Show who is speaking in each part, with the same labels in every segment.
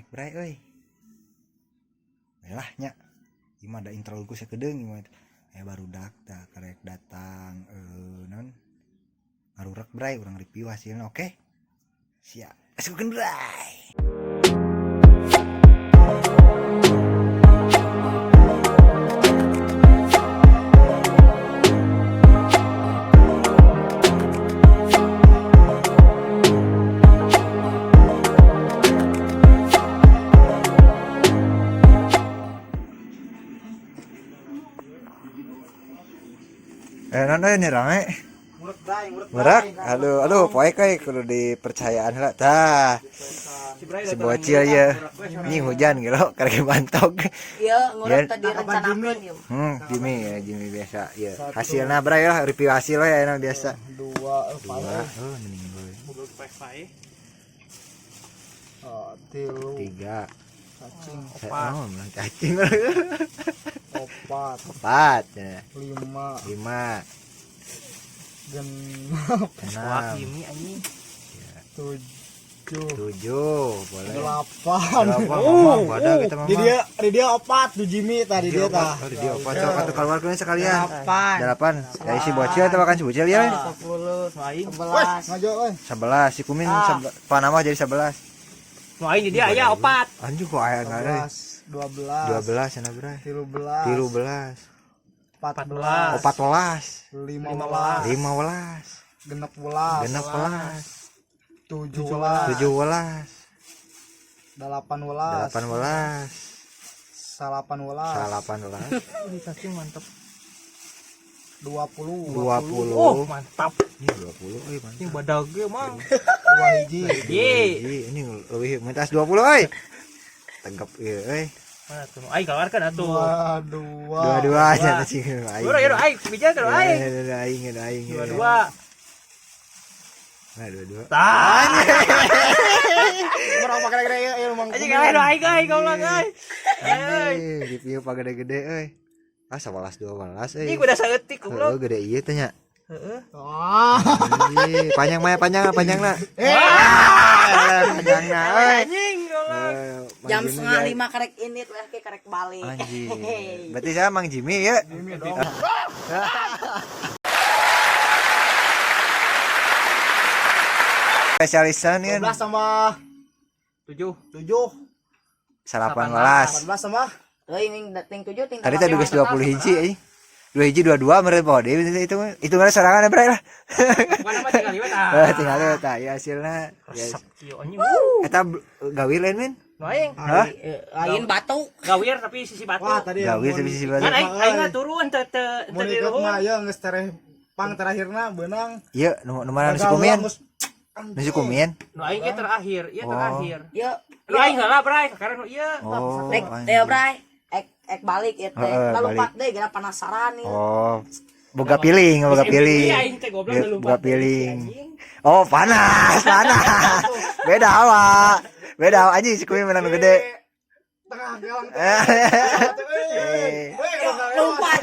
Speaker 1: bray euy. Lah nya. Ieu ada intro ku sakedeung ieu barudak tah karek datang non ngarurek bray urang review hasilna oke. Siap. Asukeun bray. Nana ini rame. Murak, aduh, poek euy kudu dipercayaan heula. Tah. Si bocil ya. Ini hujan gitu, karek bantok.
Speaker 2: Iya, ngurut tadi rencanakeun ieu.
Speaker 1: Jimmy biasa. Ieu. Hasilna bray lah, review hasil we aya biasa.
Speaker 3: 2
Speaker 1: mending euy.
Speaker 3: kudu pae.
Speaker 1: 3
Speaker 3: cacing
Speaker 1: cacing
Speaker 3: 4
Speaker 1: 4 ya.
Speaker 3: 5
Speaker 1: genep
Speaker 3: genap ini anjing 7
Speaker 1: boleh
Speaker 3: 8
Speaker 1: wadah kita mah
Speaker 3: di dia 4 tuh Jimmy tadi dia tah
Speaker 1: di dia 4 sok atuh keluarkeun sekalian
Speaker 3: 8
Speaker 1: ya si bocil teh makan si bocil ya
Speaker 3: 10 aing 11 ngajo euy
Speaker 1: 11 si kumin panama jadi 11
Speaker 3: aing di dia aya 4
Speaker 1: anjing kok aya ngare 12 cenah bray 13 14 15
Speaker 3: genep
Speaker 1: 17
Speaker 3: 17
Speaker 1: 18
Speaker 3: ini cacing mantap 20
Speaker 1: oh
Speaker 3: mantap
Speaker 1: ini 20 mantap
Speaker 3: ini badag ge mang 2 hiji
Speaker 1: ini leuwih mentas 20 euy tegep ieu euy
Speaker 3: mana tuh aing keluarkan atuh
Speaker 1: 22 nya cing aing
Speaker 3: yaudah aing bija ka aing
Speaker 1: aing
Speaker 3: 22
Speaker 1: nah 22
Speaker 3: orang pakai gede ya mang anjing kalah do aing goblok euy
Speaker 1: review pagede-gede euy 11 12 euy
Speaker 3: ih udah saeutik goblok
Speaker 1: gede ieu teh nya
Speaker 3: heeh
Speaker 1: panjang panjangna panjangna
Speaker 3: anjing goblok
Speaker 2: Jam 4:30 karek ini teh karek balik.
Speaker 1: Anjing. Berarti saya Mang Jimmy ya.
Speaker 3: Jimmy dong.
Speaker 1: Spesialisan kan
Speaker 3: 12 sama 7 18 sama
Speaker 2: Euy ting 7 ting.
Speaker 1: tadi teh 20 hiji anjing. 2 hiji 22 mere bode itu mah sorangan bray lah.
Speaker 3: mana mah tinggal liwat
Speaker 1: Tinggal liwat ya hasilna.
Speaker 3: Kieu anjing.
Speaker 1: Eta gawir lain men.
Speaker 3: Aing
Speaker 2: Lain batu.
Speaker 3: gawir tapi sisi batu.
Speaker 4: Wah tadi
Speaker 1: Gawir sisi batu.
Speaker 3: Kan aing turun teh
Speaker 4: mau ikut mah ya geus pang terakhirna beunang.
Speaker 1: Ieu nu mana si kumin. Nu si kumin.
Speaker 3: Nu aing ge terakhir, ieu terakhir.
Speaker 2: Ieu.
Speaker 3: Nu aing heula bray, karena nu ieu.
Speaker 2: Teh bray. Ek balik ya teh. Lalu pat deh gara penasaran nih.
Speaker 1: Oh. Boga piling.
Speaker 3: Aing teh goblok lu
Speaker 1: Boga piling. Oh, panas. Beda anjing si kumin menang gede.
Speaker 4: Tengah galang.
Speaker 2: Lompat.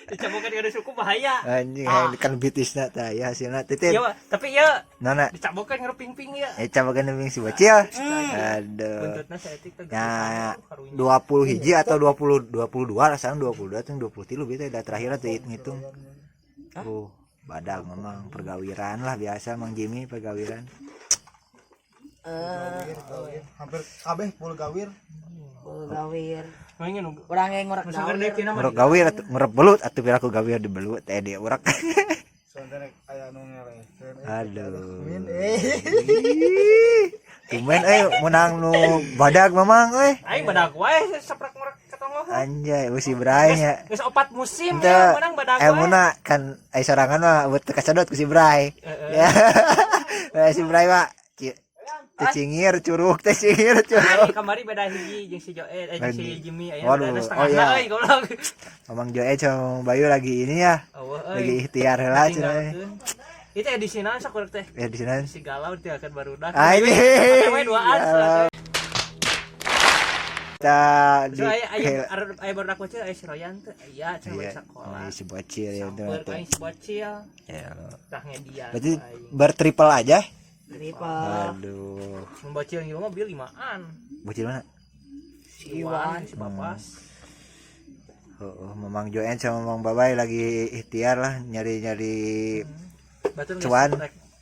Speaker 3: Dicabokan kada suku bahaya.
Speaker 1: Anjing kan bitisna tah ya hasilna titip.
Speaker 3: Iya, tapi ya
Speaker 1: Nona
Speaker 3: dicabokan ngeruping-ping ya.
Speaker 1: cabakan neming si bocil. Aduh.
Speaker 3: Buntutna saeutik teh.
Speaker 1: Ya 20 hiji atau 22 rasanya 22 teh 23 beta da terakhir teh ngitung. Badag memang pergawiran lah biasa Mang Jimmy pergawiran.
Speaker 4: Hampir kabeh full gawir.
Speaker 2: Urang ge ngorek gawir.
Speaker 1: Ngorek gawir ngorek belut atuh piraku gawir di belut teh dia urak.
Speaker 4: Soalnya aya nu ngelekeun.
Speaker 1: Aduh.
Speaker 4: Min
Speaker 1: Kumen menang nu badag memang
Speaker 3: Aing badag wae saprak ngorek katongoh.
Speaker 1: Anjay musim bray nya.
Speaker 3: Geus 4 musim ya menang badag wae.
Speaker 1: Muna kan sorangan mah buat kasadot ku si bray. Ya. Si bray mah cingir curug.
Speaker 3: Aing kamari beda hiji jeung si Joe jeung si Jimmy aya beda setengahna euy goblok.
Speaker 1: Mamang Joe sama Bayu lagi ini ya. Lagi ikhtiar heula cenah.
Speaker 3: Itu edisina sakurek teh.
Speaker 1: Edisina
Speaker 3: Si galau teh akan barudak.
Speaker 1: Anjing.
Speaker 3: We 2an.
Speaker 1: Kita
Speaker 3: di aya barudak bocil aya si Royan teh. Iya cenah sekolah.
Speaker 1: Si bocil ya
Speaker 3: betul. Si bocil.
Speaker 1: Ya.
Speaker 3: Tah dia.
Speaker 1: Berarti bertriple aja.
Speaker 2: Rival.
Speaker 1: Aduh.
Speaker 3: Membaca yang ieu mobil 5an.
Speaker 1: Bocil mana?
Speaker 3: Si Iwan, si Papas.
Speaker 1: Memang Joen sama Memang Babay lagi ikhtiar lah nyari-nyari
Speaker 3: Batur
Speaker 1: cuan.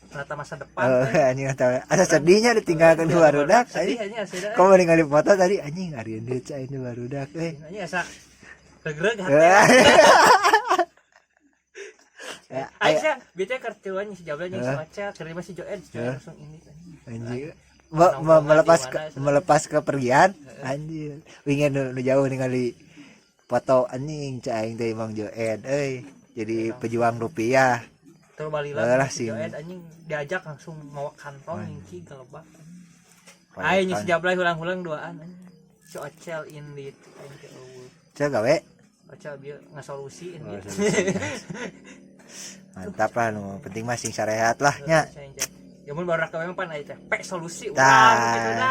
Speaker 3: Ternyata masa depan.
Speaker 1: Anjing ada sedihnya ditinggalkan dua barudak.
Speaker 3: Sedih aja sedih.
Speaker 1: Kau mau ningali foto tadi anjing ari deui cai nu barudak euy.
Speaker 3: Ini asa regreg hati. Aisyah, biasanya kartuan si Jabla yang sewaca, kerja si Joen langsung ini.
Speaker 1: Anjing. Melepas kepergian anjing. Wingin nu jauh ningali foto anjing cai teh Mang Joen euy. Jadi pejuang rupiah.
Speaker 3: Terus balik lagi si Joen anjing diajak langsung mawa kantong nyingki ke lebak. Aing si Jabla ulang-ulang duaan anjing. Si Ocel in lit anjing eueuh.
Speaker 1: Cek gawe.
Speaker 3: Ocel bieu ngasolusiin gitu.
Speaker 1: Mantap lah nu penting mah sing sarehat lah nya.
Speaker 3: Ya mun baru ka memang pan aya teh pe solusi
Speaker 1: Tah.
Speaker 3: urang gitu da.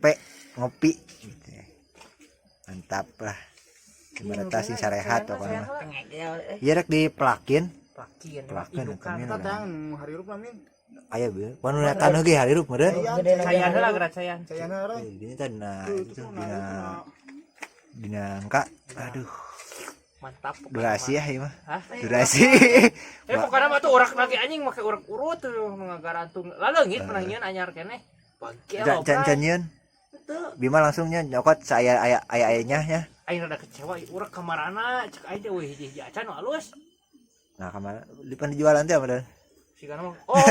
Speaker 1: Pe ngopi gitu. Mantap lah. Gimana sing sarehat pokoknya. Iya rek diplakin.
Speaker 3: Plakin indukan
Speaker 4: Kita tang harirup namin.
Speaker 1: Aya be. Panu tanu ge harirup meureun.
Speaker 3: Sayan heula gerak sayan.
Speaker 4: Sayana orang.
Speaker 1: Ini teh dina angka. Aduh.
Speaker 3: Mantap.
Speaker 1: Durasi ya ieu mah.
Speaker 3: Hah?
Speaker 1: Durasi.
Speaker 3: Pokoknya mah tuh urak lagi anjing make urak urut tuh ngagarantung. Laleungit pernah nyeun anyar keneh. Pagi lo.
Speaker 1: Can-canyeun. Bima langsung nya nyokot saya aya-ayanya nya.
Speaker 3: Aing rada kecewa urak kamarana cek aing teh weh hiji acan nu alus.
Speaker 1: Nah, kamar dipan dijualan teh mah.
Speaker 3: Sigana mah oh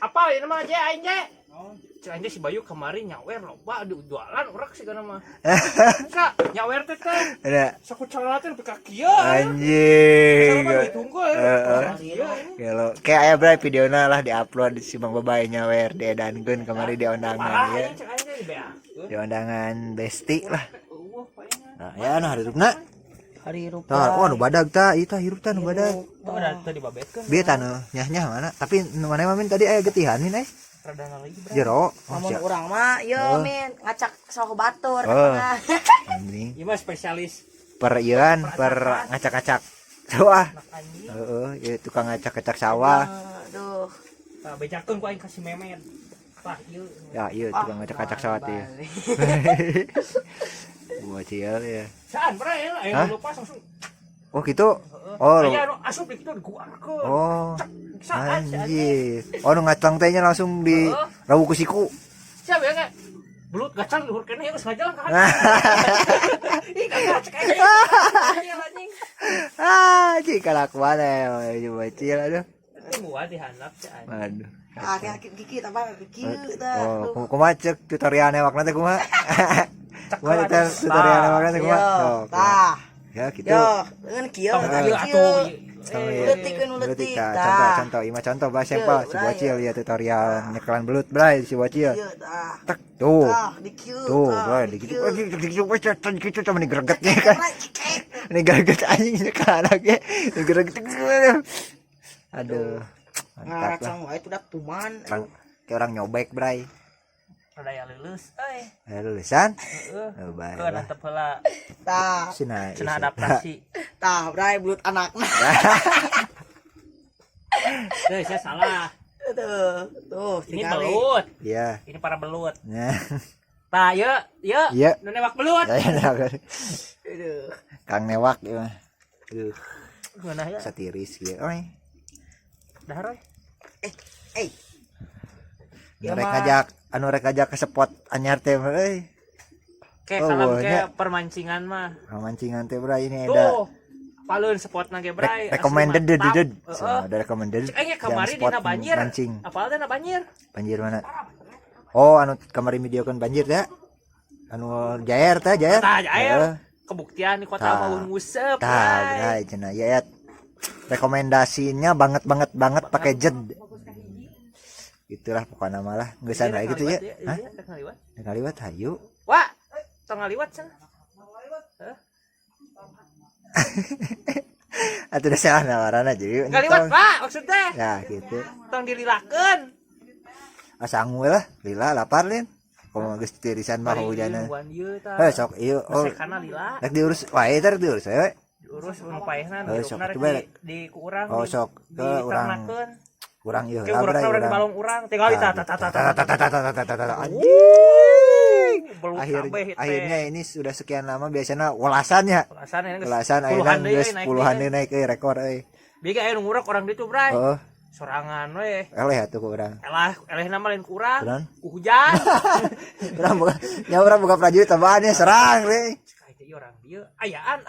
Speaker 3: apa ieu mah je aing je. Cek aing si Bayu kemarin nyawer loba di jualan urak sigana mah. Enggak, nyawer teh teh.
Speaker 1: Ada
Speaker 3: Saku celana teh nepi ka kieu.
Speaker 1: anjing.
Speaker 3: Sama ditunggu
Speaker 1: Kalau kayak aya bray videona lah diupload si Bang Babay nyawer diedankeun kemari di undangan ya.
Speaker 3: Cek aing teh bea.
Speaker 1: Di undangan besti lah. Nah, ya nah harupna.
Speaker 2: Harirup.
Speaker 1: Tah, nu badag tah, ieu tah hirup tah nu badag.
Speaker 3: Tuh ada tadi babetkeun.
Speaker 1: Bieu tah nu nyah-nyah mana? Tapi nu mana mah min tadi aya getihan min
Speaker 3: Rada lagi bro.
Speaker 1: jero.
Speaker 2: Namun urang mah yo min ngacak soho batur.
Speaker 1: Anjing.
Speaker 3: Ieu mah spesialis
Speaker 1: Per ieuan, per ngacak-ngacak sawah.
Speaker 3: anjing.
Speaker 1: Heeh, ieu tukang ngacak-ngacak sawah.
Speaker 2: Aduh.
Speaker 3: Tah bejakeun ku aing kasih memet. Tah ieu.
Speaker 1: Ya, ieu tukang ngacak-ngacak sawah teh. Gua ciel ya.
Speaker 3: Saan bro ya? Ayo
Speaker 1: Hah?
Speaker 3: lupa langsung.
Speaker 1: Oh gitu. Oh.
Speaker 3: Aya anu asup di kitu diguarkeun.
Speaker 1: Oh.
Speaker 3: Saan
Speaker 1: Anjir. Oh, nu ngacang tehnya langsung di rawu ku siku.
Speaker 3: Siapa ya kayak belut gacal luhur kene ya sengaja lah kan. Ih kagak cek aja. Iya anjing.
Speaker 1: Cik kalakuan ya, coba cil aduh.
Speaker 3: Gua dihandap cek anjing.
Speaker 1: Aduh.
Speaker 2: Ah kiki apa kiki tah.
Speaker 1: Oh, kumaha cek tutorial newakna teh kumaha? Kumaha tutorial newakna teh kumaha?
Speaker 2: Tah.
Speaker 1: Ya gitu.
Speaker 2: Yo, dengan kieu
Speaker 3: Ieu atuh.
Speaker 2: Letik kan letik.
Speaker 1: Contoh, ima contoh bahasa sampel si bocil ya tutorial nyekelan belut bray si bocil.
Speaker 2: Kieu tah.
Speaker 1: Tak tuh.
Speaker 2: Tah di kieu.
Speaker 1: Tuh, bray di kitu. Di kitu gitu cuma digregetnya kan. Ini greget anjing nyekelan lagi. Digreget. Aduh. Mantap
Speaker 2: Ngarak
Speaker 1: lah.
Speaker 2: sang wae itu dak tuman.
Speaker 1: Kayak orang nyobek bray.
Speaker 3: Rada ya lulus euy.
Speaker 1: Lulusan?
Speaker 3: Heeh.
Speaker 1: Oh, baik.
Speaker 3: Keun antep heula
Speaker 2: Tah.
Speaker 1: Cenah
Speaker 3: cenah adaptasi.
Speaker 2: Tah, bray belut anakna.
Speaker 3: Teuh saya salah.
Speaker 2: Tuh,
Speaker 3: Ini
Speaker 2: tinggal.
Speaker 3: belut.
Speaker 1: Iya.
Speaker 3: Ini para belut.
Speaker 1: Nah.
Speaker 3: Tah ieu
Speaker 1: Iya.
Speaker 3: nu nembak belut.
Speaker 2: Aduh.
Speaker 1: Kang newak ya mah. Aduh,
Speaker 3: Geunah ya.
Speaker 1: satiris kieu. Oi.
Speaker 3: Dahar we.
Speaker 2: Ya,
Speaker 1: Rek
Speaker 2: mah.
Speaker 1: ngajak rek ngajak ke spot anyar teh euy.
Speaker 3: Kayak
Speaker 1: Oh,
Speaker 3: salam
Speaker 1: nya.
Speaker 3: kayak permancingan mah.
Speaker 1: Mancingan teh bray ini ada
Speaker 3: Tuh. Paleun spotna ge bray.
Speaker 1: recommended
Speaker 3: asli mantap.
Speaker 1: dud.
Speaker 3: Heeh.
Speaker 1: Ada recommended.
Speaker 3: Cek aja kamari
Speaker 1: Yang spot
Speaker 3: dina banjir.
Speaker 1: Mancing.
Speaker 3: Apal teh na banjir?
Speaker 1: Banjir mana? Oh, anu kamari videokeun banjir teh. Anu jair teh, jair.
Speaker 3: Tah air.
Speaker 1: Heeh.
Speaker 3: Kebuktian di kota
Speaker 1: Tah.
Speaker 3: mau ngusep.
Speaker 1: Tah, bray cenah ya. Rekomendasinya banget pakai jed. Itulah pokoknya malah geus anu gitu ya. Hah?
Speaker 3: Iya, rek ngaliwat.
Speaker 1: Ngaliwat hayu.
Speaker 3: Wah, tong ngaliwat cenah.
Speaker 1: Atuh da salah nawarana jadi.
Speaker 3: Ngaliwat, Pak, maksudnya.
Speaker 1: Ya, gitu.
Speaker 3: Tong dililakeun.
Speaker 1: Asangwe lah, lila lapar lin. Komo geus tirisan mah hujanan. Sok ieu oh.
Speaker 3: Sekana lila.
Speaker 1: Rek diurus wae teh rek diurus we.
Speaker 3: Diurus nu paehna
Speaker 1: Oh,
Speaker 3: nu
Speaker 1: sok
Speaker 3: hirupna
Speaker 1: atuh
Speaker 3: rek
Speaker 1: bae.
Speaker 3: di ku urang.
Speaker 1: Oh, sok ke urang.
Speaker 3: diternakeun.
Speaker 1: kurang ieu
Speaker 3: Kayak
Speaker 1: lah
Speaker 3: urang
Speaker 1: bray
Speaker 3: urang
Speaker 1: urang.
Speaker 3: balong urang tinggal di tata
Speaker 1: akhirnya ini sudah sekian lama biasanya walasannya walasan ayeuna geus puluhan deui naik rekor euy.
Speaker 3: Biga aya nu ngurek orang ditu bray.
Speaker 1: Heeh.
Speaker 3: Sorangan we.
Speaker 1: Eleh atuh ku urang.
Speaker 3: Eleh nama lain kurang.
Speaker 1: Kurang?
Speaker 3: Ku hujan.
Speaker 1: Urang buka prajurit tambahannya serang we.
Speaker 3: Cai teh orang dieu ayaan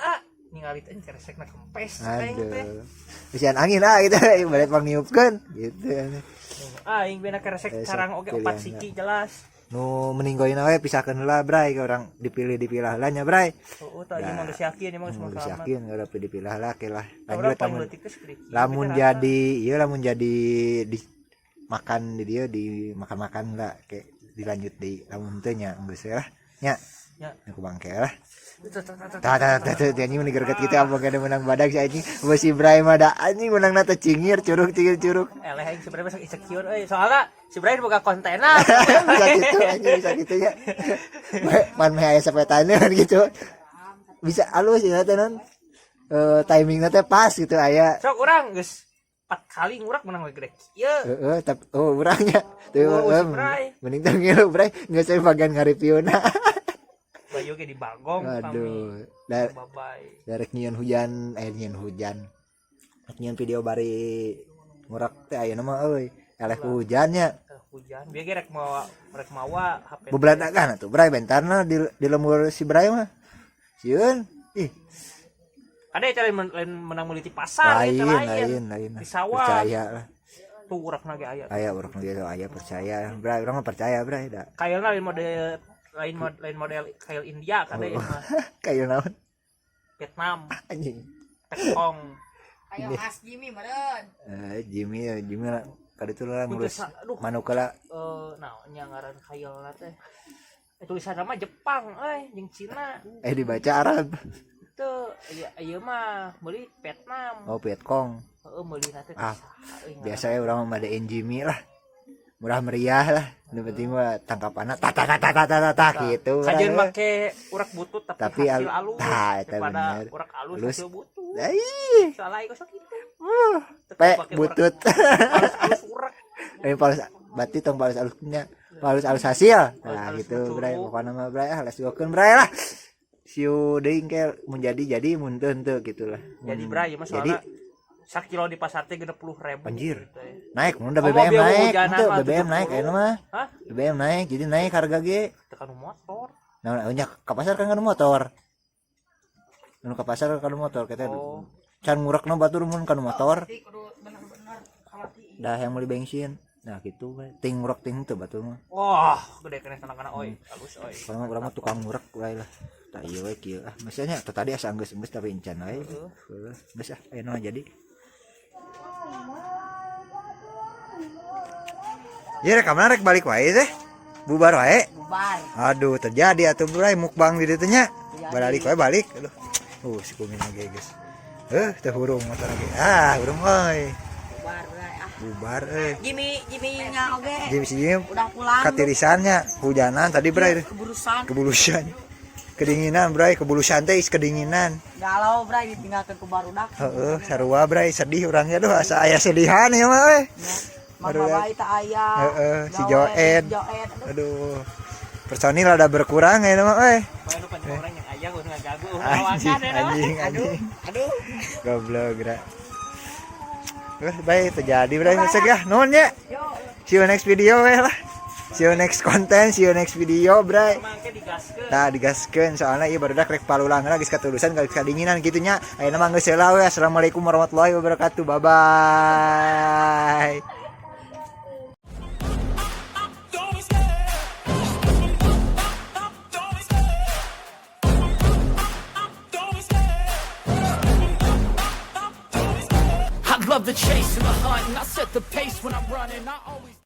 Speaker 3: ningali teh keresekna kempes teh.
Speaker 1: Aduh. Bisian angin gitu balik pangiupkeun gitu.
Speaker 3: Aing bena keresek sarang oge 4 siki jelas.
Speaker 1: Nu meninggoin we pisahkeun heula bray ke urang dipilah heula nya bray.
Speaker 3: Oh tah ieu mah geus yakin ieu mah geus
Speaker 1: Geus
Speaker 3: selamat.
Speaker 1: yakin udah dipilah heula ke lah.
Speaker 3: Lanjut
Speaker 1: Lamun jadi di makan di dia di makan-makan lah kayak dilanjut di lamun teu nya geus lah nya.
Speaker 3: Ya.
Speaker 1: Aku bangke lah. Tah anjing mun digerget kitu apa kada menang badag si anjing. Si Bray mah da anjing menang na teh cingir curug.
Speaker 3: Eleh aing sebenarnya masih insecure euy. Soalnya si Brian boga kontena.
Speaker 1: Bisa gitu anjing bisa gitu ya. Man meh aya sapetannya kan gitu. Bisa alus ya teh non. Timingna teh pas gitu aya.
Speaker 3: Sok urang geus 4 kali ngurak menang we gede. Ieu.
Speaker 1: Tapi urangnya tuh mending teh ngilu Bray geus saya bagian ngaripieuna.
Speaker 3: Bayu ge di bagong
Speaker 1: aduh
Speaker 3: bye.
Speaker 1: Darek nyieun hujan nyieun video bari ngurak teh ayeuna mah euy eleh hujannya
Speaker 3: hujan bieu ge rek mawa HP
Speaker 1: bebladakan atuh Bray bentarna di lembur si Bray mah sieun ih
Speaker 3: ada cara lain menang meuli di pasar
Speaker 1: lain
Speaker 3: di sawah
Speaker 1: percaya lah
Speaker 3: tuh urakna ge aya
Speaker 1: urak ge aya percaya Bray urang mah percaya Bray da
Speaker 3: kayakna lain model kayak India kan ya mah
Speaker 1: kayak naon
Speaker 3: Vietnam
Speaker 1: anjing
Speaker 3: Pekong
Speaker 2: Kayak Mas Jimmy meureun.
Speaker 1: Jimmy kaditu lah ngurus manukala
Speaker 3: naonnya ngaran khayalna teh tulisan nama Jepang jeung Cina
Speaker 1: dibaca Arab
Speaker 3: teu ieu mah meuli Vietnam
Speaker 1: Vietcong
Speaker 3: meulina teh
Speaker 1: biasa ya urang mah madain Jimmy lah murah meriah lah nu penting mah tangkapanna tata gitu
Speaker 3: kajian make urak butut tapi hasil alus
Speaker 1: daripada
Speaker 3: urak alus hasil butut salah gosok kitu
Speaker 1: butut
Speaker 3: alus urak
Speaker 1: palus bati tong palus alusnya palus alus hasil nah gitu Bray pokona mah Bray les gokeun Bray lah siu deing ke mun jadi mun teu henteu gitulah
Speaker 3: jadi Bray mah soalna 1 kilo di pasar teh 60.000
Speaker 1: anjir naik mun udah BBM naik itu BBM naik ayeuna mah BBM naik jadi naik harga ge
Speaker 3: tekan motor
Speaker 1: nah nya ka pasar kan motor nu ka pasar kan motor kita can ngurekna batur mun kan motor dah yang beli bensin nah gitu we ting ngurek ting teu batur mah
Speaker 3: wah gede keneh kana oi halus oi
Speaker 1: kalau urang mah tukang ngurek wae lah tah ieu we kieu maksudnya tadi asa geus tapi encan wae geus ayeuna jadi ya rek kamana rek balik wae teh bubar wae aduh terjadi atuh Bray mukbang di ditu nya balik wae balik aduh si kumin lagi guys teh hurung motor lagi hurung euy bubar
Speaker 2: Jimmy nya oge
Speaker 1: Jimmy
Speaker 2: udah pulang
Speaker 1: katirisannya hujanan tadi Bray
Speaker 2: kebulusan
Speaker 1: kedinginan Bray kebulusan teh kedinginan
Speaker 2: galau Bray ditinggalkeun ku barudak
Speaker 1: sarua Bray sedih urangnya doh asa aya sedihan ya mah we
Speaker 2: Mama bayi tak ayah
Speaker 1: si Joed aduh personil ada berkurang ya mah we
Speaker 3: orang yang ayah gua enggak jago
Speaker 1: anjing aduh goblok geura baik terjadi Bray segah nuhun nya see you next video we lah see you next content see you next video Bray tah digaskeun soalnya ieu barudak rek palulangan geus katulusan geus kadinginan kitu nya ayeuna mah geus heula we assalamualaikum warahmatullahi wabarakatuh bye bye
Speaker 5: Love the chase and the hunt, and I set the pace when I'm running. I always